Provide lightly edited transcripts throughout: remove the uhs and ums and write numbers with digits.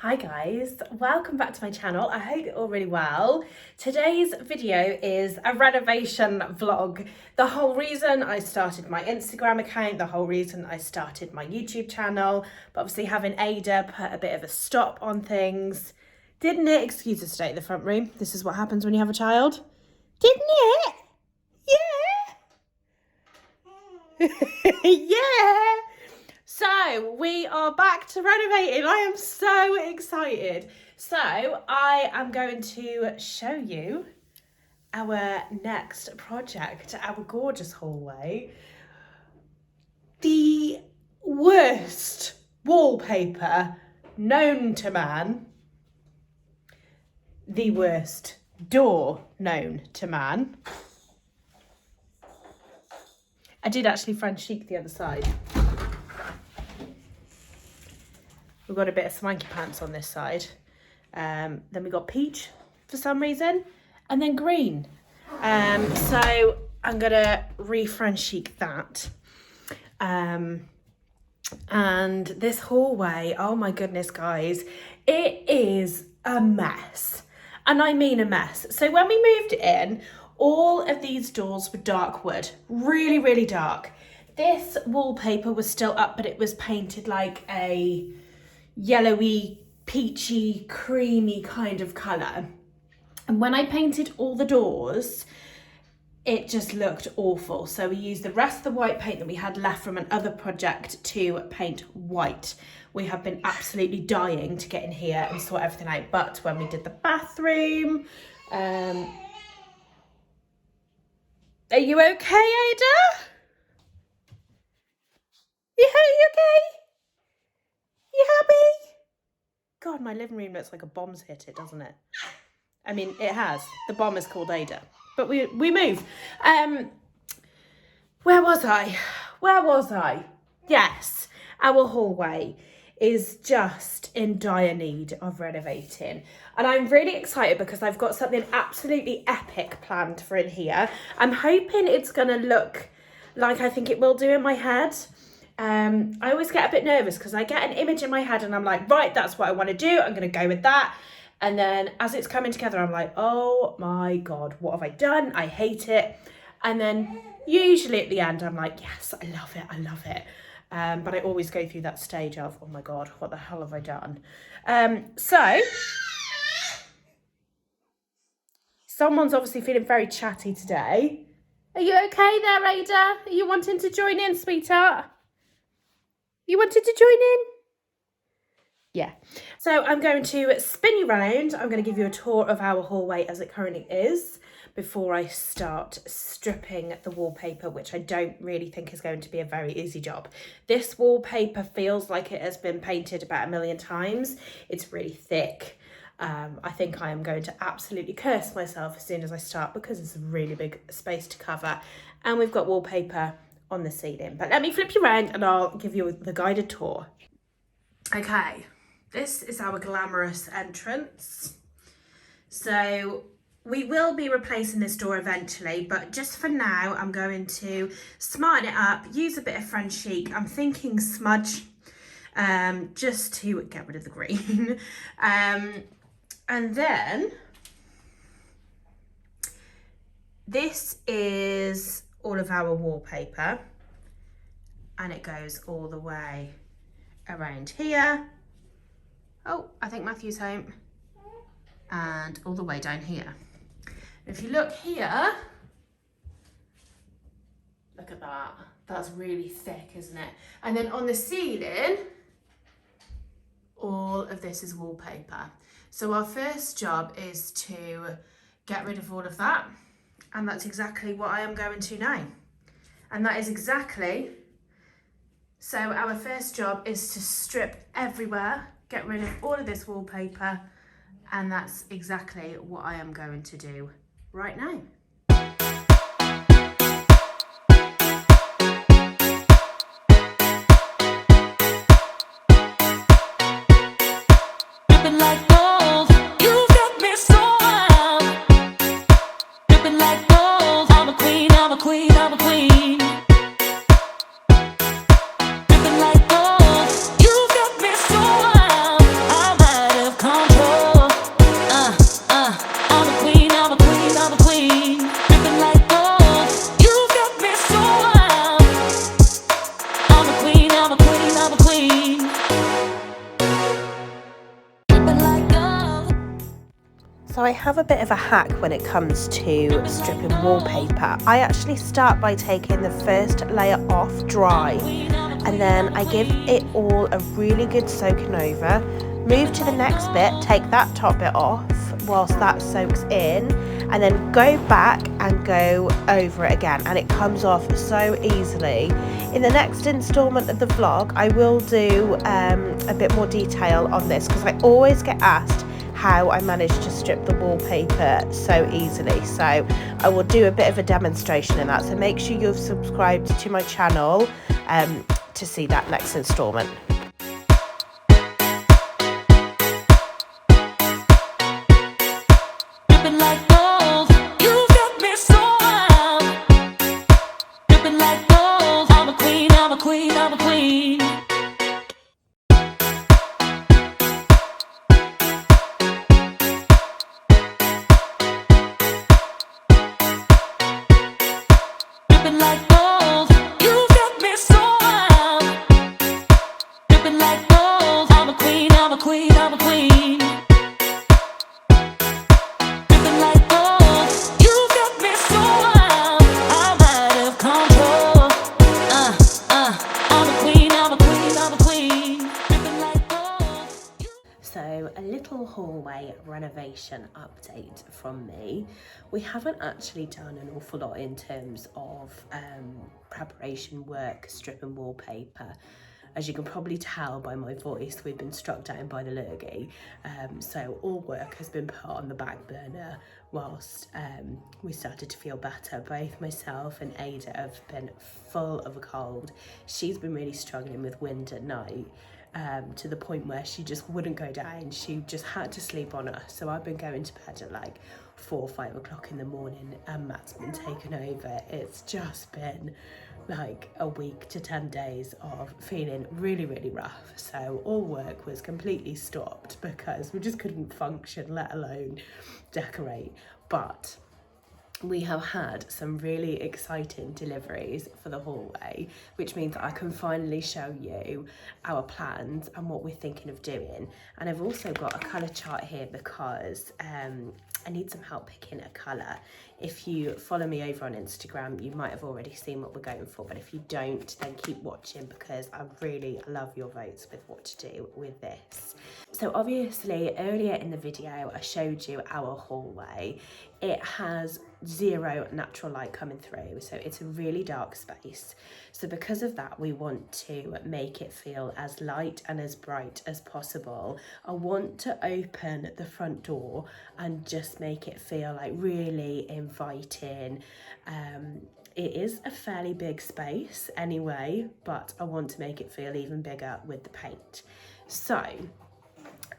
Hi guys, welcome back to my channel. I hope you're all really well. Today's video is a renovation vlog. The whole reason I started my Instagram account, the whole reason I started my YouTube channel, but obviously having Ada put a bit of a stop on things. Didn't it? Excuse the state of the front room. This is what happens when you have a child. Didn't it? Yeah. Yeah. So we are back to renovating. I am so excited. So I am going to show you our next project, our gorgeous hallway. The worst wallpaper known to man. The worst door known to man. I did actually French chic the other side. We've got a bit of swanky pants on this side. Then we got peach for some reason, and then green. So I'm gonna re-French chic that. And this hallway, oh my goodness, guys, it is a mess. And I mean a mess. So when we moved in, all of these doors were dark wood, really, really dark. This wallpaper was still up, but it was painted like a yellowy, peachy, creamy kind of colour. And when I painted all the doors, it just looked awful. So we used the rest of the white paint that we had left from another project to paint white. We have been absolutely dying to get in here and sort everything out. But when we did the bathroom, are you okay, Ada? You okay? You happy? God, my living room looks like a bomb's hit it, doesn't it? I mean, it has. The bomb is called Ada. But we move. Where was I? Yes, our hallway is just in dire need of renovating. And I'm really excited because I've got something absolutely epic planned for in here. I'm hoping it's going to look like I think it will do in my head. I always get a bit nervous because I get an image in my head and I'm like, right, that's what I want to do. I'm going to go with that. And then as it's coming together, I'm like, oh my God, what have I done? I hate it. And then usually at the end, I'm like, yes, I love it. But I always go through that stage of, oh my God, what the hell have I done? So someone's obviously feeling very chatty today. Are you okay there, Ada? Are you wanting to join in, sweetheart? You wanted to join in? Yeah. So I'm going to spin you round. I'm going to give you a tour of our hallway as it currently is before I start stripping the wallpaper, which I don't really think is going to be a very easy job. This wallpaper feels like it has been painted about 1,000,000 times. It's really thick. I think I am going to absolutely curse myself as soon as I start because it's a really big space to cover. And we've got wallpaper on the ceiling. But let me flip you around and I'll give you the guided tour. Okay, this is our glamorous entrance. So we will be replacing this door eventually, but just for now, I'm going to smarten it up, use a bit of French chic. I'm thinking smudge, just to get rid of the green. And then this is all of our wallpaper, and it goes all the way around here. Oh, I think Matthew's home. And all the way down here. If you look here, look at that. That's really thick, isn't it? And then on the ceiling, all of this is wallpaper. So our first job is to get rid of all of that. And that's exactly what I am going to now. And that is exactly, so our first job is to strip everywhere, get rid of all of this wallpaper, and that's exactly what I am going to do right now. So I have a bit of a hack when it comes to stripping wallpaper. I actually start by taking the first layer off dry, and then I give it all a really good soaking over, move to the next bit, take that top bit off whilst that soaks in, and then go back and go over it again, and it comes off so easily. In the next installment of the vlog, I will do a bit more detail on this, because I always get asked how I managed to strip the wallpaper so easily. So I will do a bit of a demonstration in that. So make sure you've subscribed to my channel to see that next installment. So a little hallway renovation update from me. We haven't actually done an awful lot in terms of preparation work, stripping wallpaper. As you can probably tell by my voice, we've been struck down by the lurgy. So all work has been put on the back burner whilst we started to feel better. Both myself and Ada have been full of a cold. She's been really struggling with wind at night. To the point where she just wouldn't go down. She just had to sleep on us. So I've been going to bed at like 4 or 5 o'clock in the morning, and Matt's been taken over. It's just been like a week to 10 days of feeling really, really rough. So all work was completely stopped because we just couldn't function, let alone decorate. But we have had some really exciting deliveries for the hallway, which means that I can finally show you our plans and what we're thinking of doing. And I've also got a colour chart here because I need some help picking a colour. If you follow me over on Instagram, you might have already seen what we're going for, but if you don't, then keep watching because I really love your votes with what to do with this. So obviously earlier in the video, I showed you our hallway. It has zero natural light coming through, so it's a really dark space. So because of that, we want to make it feel as light and as bright as possible. I want to open the front door and just make it feel like really inviting. It is a fairly big space anyway, but I want to make it feel even bigger with the paint. So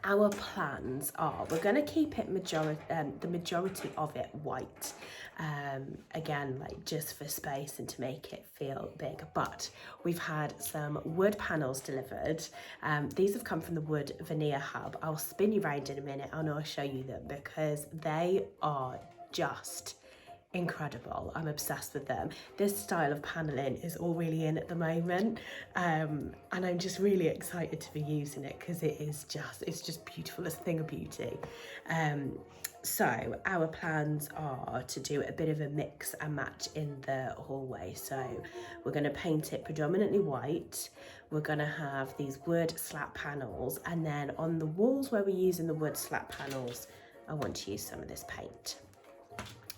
our plans are, we're going to keep it the majority of it white, again, like just for space and to make it feel big. But we've had some wood panels delivered. These have come from the Wood Veneer Hub. I'll spin you round in a minute and I'll show you them because they are just incredible. I'm obsessed with them. This style of paneling is all really in at the moment, and I'm just really excited to be using it because it's just beautiful. It's a thing of beauty. So our plans are to do a bit of a mix and match in the hallway. So we're going to paint it predominantly white. We're going to have these wood slat panels, and then on the walls where we're using the wood slat panels, I want to use some of this paint.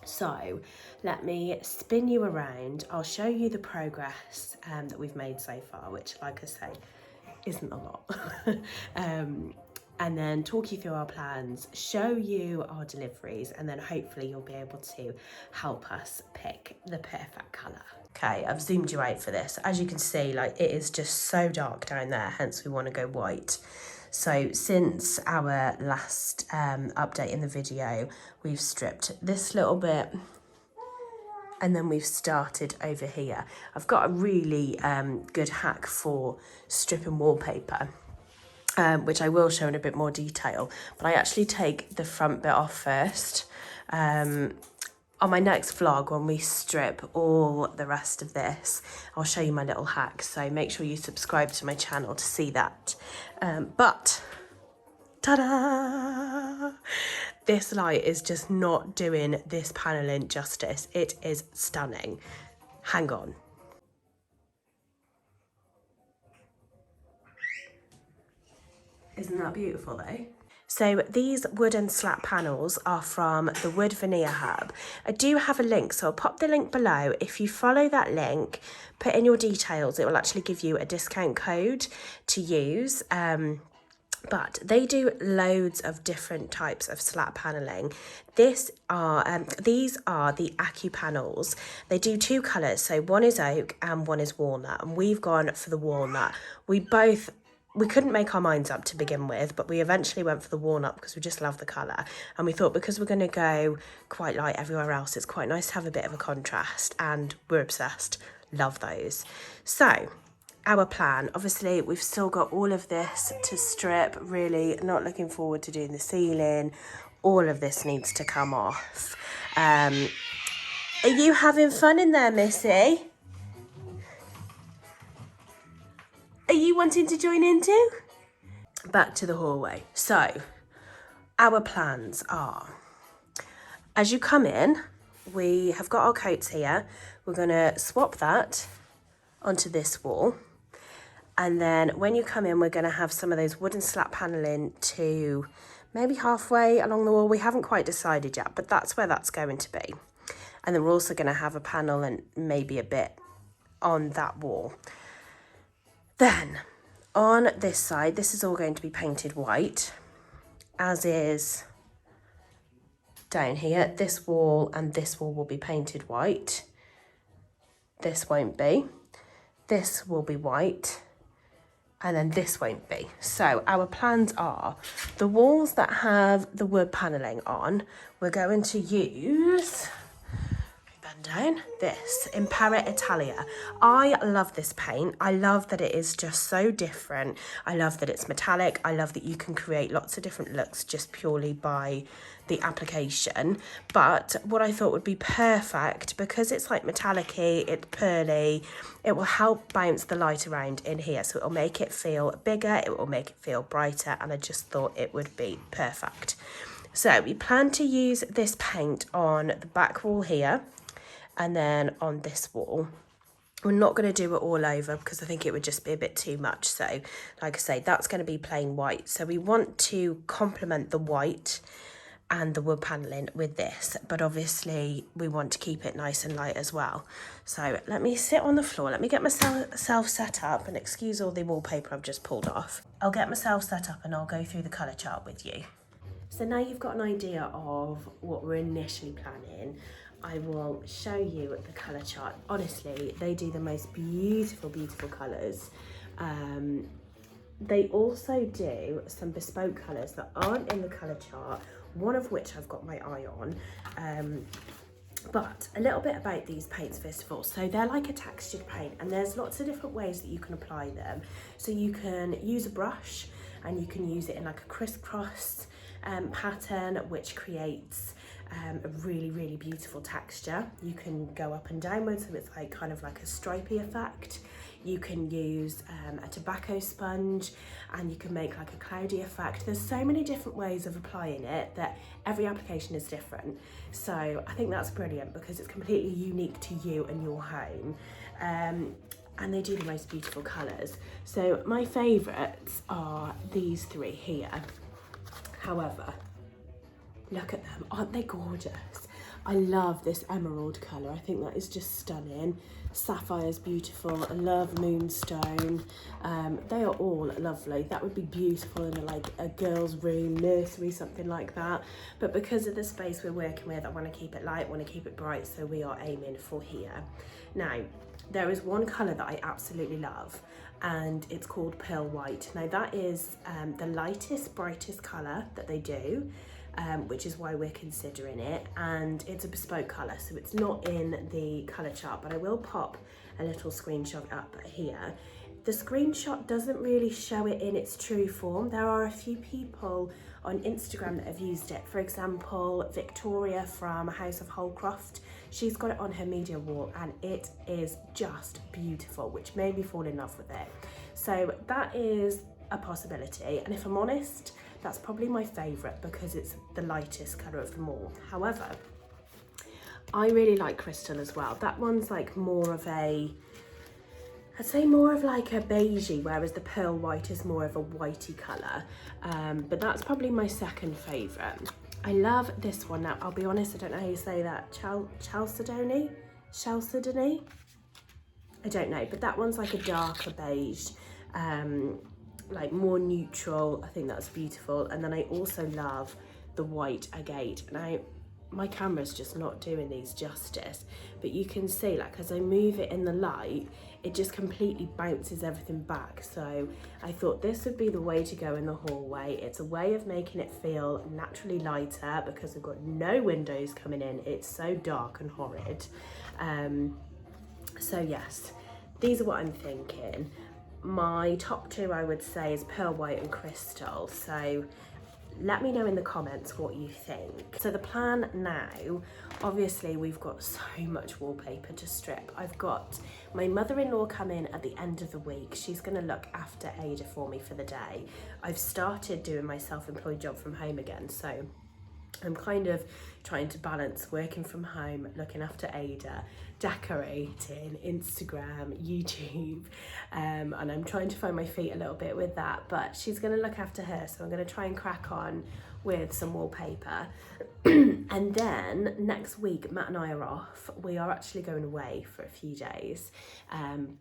So let me spin you around. I'll show you the progress that we've made so far, which, like I say, isn't a lot. And then talk you through our plans, show you our deliveries, and then hopefully you'll be able to help us pick the perfect colour. Okay, I've zoomed you out for this. As you can see, like, it is just so dark down there, hence we want to go white. So since our last update in the video, we've stripped this little bit and then we've started over here. I've got a really good hack for stripping wallpaper, which I will show in a bit more detail, but I actually take the front bit off first. On my next vlog, when we strip all the rest of this, I'll show you my little hack. So make sure you subscribe to my channel to see that. But, ta-da! this light is just not doing this paneling justice. It is stunning. Hang on. Isn't that beautiful though? So these wooden slat panels are from the Wood Veneer Hub. I do have a link, so I'll pop the link below. If you follow that link, put in your details, it will actually give you a discount code to use. But they do loads of different types of slat paneling. These are the Acu panels. They do two colours, so one is oak and one is walnut, and we've gone for the walnut. We couldn't make our minds up to begin with, but we eventually went for the walnut because we just love the colour. And we thought because we're going to go quite light everywhere else, it's quite nice to have a bit of a contrast, and we're obsessed. Love those. So our plan, obviously we've still got all of this to strip, really not looking forward to doing the ceiling. All of this needs to come off. Are you having fun in there, Missy? Are you wanting to join in too? Back to the hallway. So our plans are, as you come in, we have got our coats here. We're going to swap that onto this wall. And then when you come in, we're going to have some of those wooden slat paneling to maybe halfway along the wall. We haven't quite decided yet, but that's where that's going to be. And then we're also going to have a panel and maybe a bit on that wall. Then on this side, this is all going to be painted white, as is down here. This wall and this wall will be painted white. This won't be. This will be white. And then this won't be. So our plans are, the walls that have the wood paneling on, we're going to use, bend down, this Impera Italia. I love this paint. I love that it is just so different. I love that it's metallic. I love that you can create lots of different looks just purely by the application. But what I thought would be perfect, because it's like metallic-y, it's pearly, it will help bounce the light around in here. So it will make it feel bigger, it will make it feel brighter, and I just thought it would be perfect. So we plan to use this paint on the back wall here, and then on this wall. We're not going to do it all over because I think it would just be a bit too much. So like I say, that's going to be plain white. So we want to complement the white and the wood paneling with this, but obviously we want to keep it nice and light as well. So let me sit on the floor, let me get myself set up, and excuse all the wallpaper I've just pulled off. I'll get myself set up and I'll go through the colour chart with you. So now you've got an idea of what we're initially planning, I will show you the colour chart. Honestly, they do the most beautiful, beautiful colours. They also do some bespoke colours that aren't in the colour chart, one of which I've got my eye on. But a little bit about these paints first of all. So they're like a textured paint, and there's lots of different ways that you can apply them. So you can use a brush and you can use it in like a crisscross pattern, which creates a really, really beautiful texture. You can go up and downwards, so it's like kind of like a stripy effect. You can use a tobacco sponge, and you can make like a cloudy effect. There's so many different ways of applying it that every application is different. So I think that's brilliant because it's completely unique to you and your home. And they do the most beautiful colours. So my favourites are these three here. However, look at them, aren't they gorgeous? I love this emerald colour, I think that is just stunning. Sapphire's beautiful, I love moonstone. They are all lovely. That would be beautiful in like a girl's room, nursery, something like that. But because of the space we're working with, I want to keep it light, I want to keep it bright, so we are aiming for here. Now, there is one colour that I absolutely love, and it's called Pearl White. Now that is the lightest, brightest colour that they do, which is why we're considering it, and it's a bespoke colour, so it's not in the colour chart, but I will pop a little screenshot up here. The screenshot doesn't really show it in its true form. There are a few people on Instagram that have used it. For example, Victoria from House of Holcroft, she's got it on her media wall, and it is just beautiful, which made me fall in love with it. So that is a possibility, and if I'm honest, That's probably my favourite because it's the lightest colour of them all. However, I really like crystal as well. That one's like more of a, I'd say more of like a beigey, whereas the pearl white is more of a whitey colour. But that's probably my second favourite. I love this one. Now, I'll be honest, I don't know how you say that. Chalcedony? Chalcedony? I don't know, but that one's like a darker beige, like more neutral. I think that's beautiful. And then I also love the white agate. Now, my camera's just not doing these justice, but you can see, like, as I move it in the light, it just completely bounces everything back. So I thought this would be the way to go in the hallway. It's a way of making it feel naturally lighter because we've got no windows coming in. It's so dark and horrid. So yes, these are what I'm thinking. My top two, I would say, is pearl white and crystal. So let me know in the comments what you think. So the plan now, obviously we've got so much wallpaper to strip. I've got my mother-in-law coming at the end of the week. She's gonna look after Ada for me for the day. I've started doing my self-employed job from home again, so I'm kind of trying to balance working from home, looking after Ada, decorating, Instagram, YouTube, and I'm trying to find my feet a little bit with that, but she's going to look after her, so I'm going to try and crack on with some wallpaper. And then next week, Matt and I are off. We are actually going away for a few days,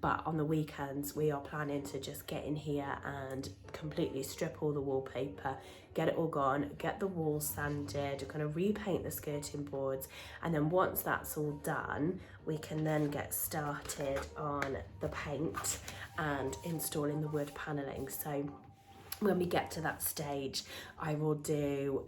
but on the weekends we are planning to just get in here and completely strip all the wallpaper, get it all gone, get the walls sanded, kind of repaint the skirting boards, and then once that's all done, we can then get started on the paint and installing the wood panelling. So when we get to that stage, I will do,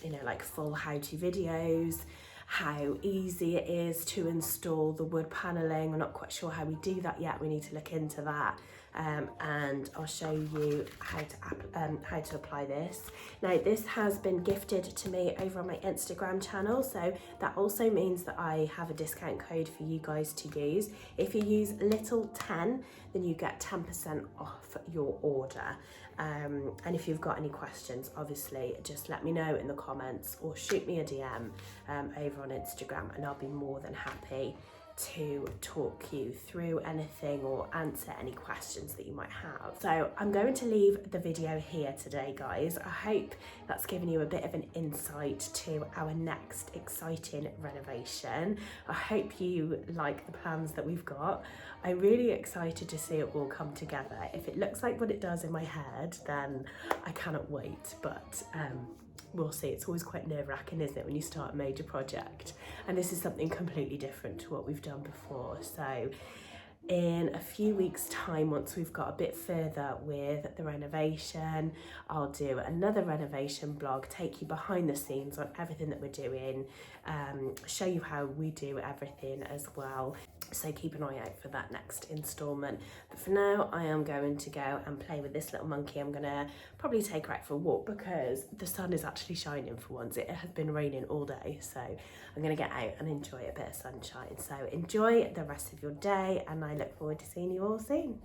you know, like full how-to videos, how easy it is to install the wood panelling. We're not quite sure how we do that yet. We need to look into that. And I'll show you how to apply this. Now, this has been gifted to me over on my Instagram channel, so that also means that I have a discount code for you guys to use. If you use little10, then you get 10% off your order. And if you've got any questions, obviously just let me know in the comments or shoot me a DM over on Instagram, and I'll be more than happy to talk you through anything or answer any questions that you might have. So I'm going to leave the video here today, guys. I hope that's given you a bit of an insight to our next exciting renovation. I hope you like the plans that we've got. I'm really excited to see it all come together. If it looks like what it does in my head, then I cannot wait, but we'll see. It's always quite nerve-wracking, isn't it, when you start a major project? And this is something completely different to what we've done before. So in a few weeks' time, once we've got a bit further with the renovation, I'll do another renovation blog, take you behind the scenes on everything that we're doing, show you how we do everything as well. So keep an eye out for that next instalment. But for now, I am going to go and play with this little monkey. I'm gonna probably take her out for a walk because the sun is actually shining for once. It has been raining all day, so I'm gonna get out and enjoy a bit of sunshine. So enjoy the rest of your day, and I look forward to seeing you all soon.